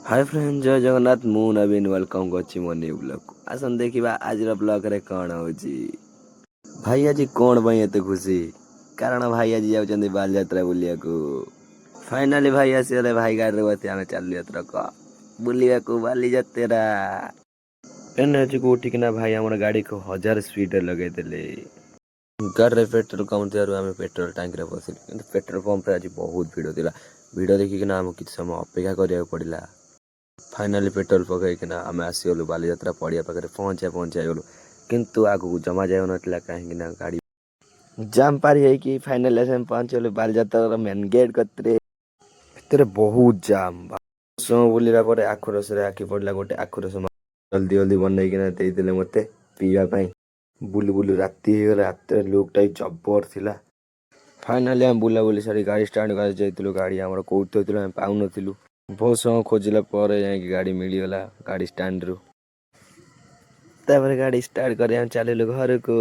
Hi friend जय जगन्नाथ मु नवीन welcome करछि मो न्यू ब्लॉग को आसन देखिबा आज ब्लॉग रे कोन होछि भाई आज कोन बई एते खुशी कारण भाई आज जाउछन्ती बाल यात्रा बुलिया को फाइनली भाई आसीले भाई गाड़ी रे बसी आमे चालू यात्रा को बुलिया को बाली यात्रा एने अछि को ठिकना भाई हमर गाड़ी को 1000 स्पीड लगे देले गाड़ी रे पेट्रोल कम थियारु आमे पेट्रोल टैंक रे बसिल किंतु पेट्रोल पंप रे आज बहुत भीड़ थिला भीड़ देखि कि ना हम किछ समय अपेक्षा करिया पड़िला फाइनाली पेट्रोल पकईकिना आम आसीगलु बालीजात्रा पड़िया पाखे पहुँचा गलु किंतु आगू जमा जाऊ ना कहीं गाड़ी जाम पारी कि फाइनाली आसे पहुँचलु बालीजात्रा मेन गेट कतरे भितर बहुत जाम समय बुलिला परे आखु रस आखि पड़ला गोटे आखु रस जल्दी जल्दी बनईकिना देदेले मते पीवा पाई बुलु बुलु राति हो रात लुक टाइप जबर थिला फाइनाली आम बुला बुली सारी गाड़ी स्टार्ट कर जाइलु गाड़ी आमर कोउठी थइलु हम पाउ नथिलु बहुत समय खोजिला पर जाई गाड़ी मिलगला गाड़ी स्टैंड रु तापर गाड़ी स्टार्ट कर चलू घर को।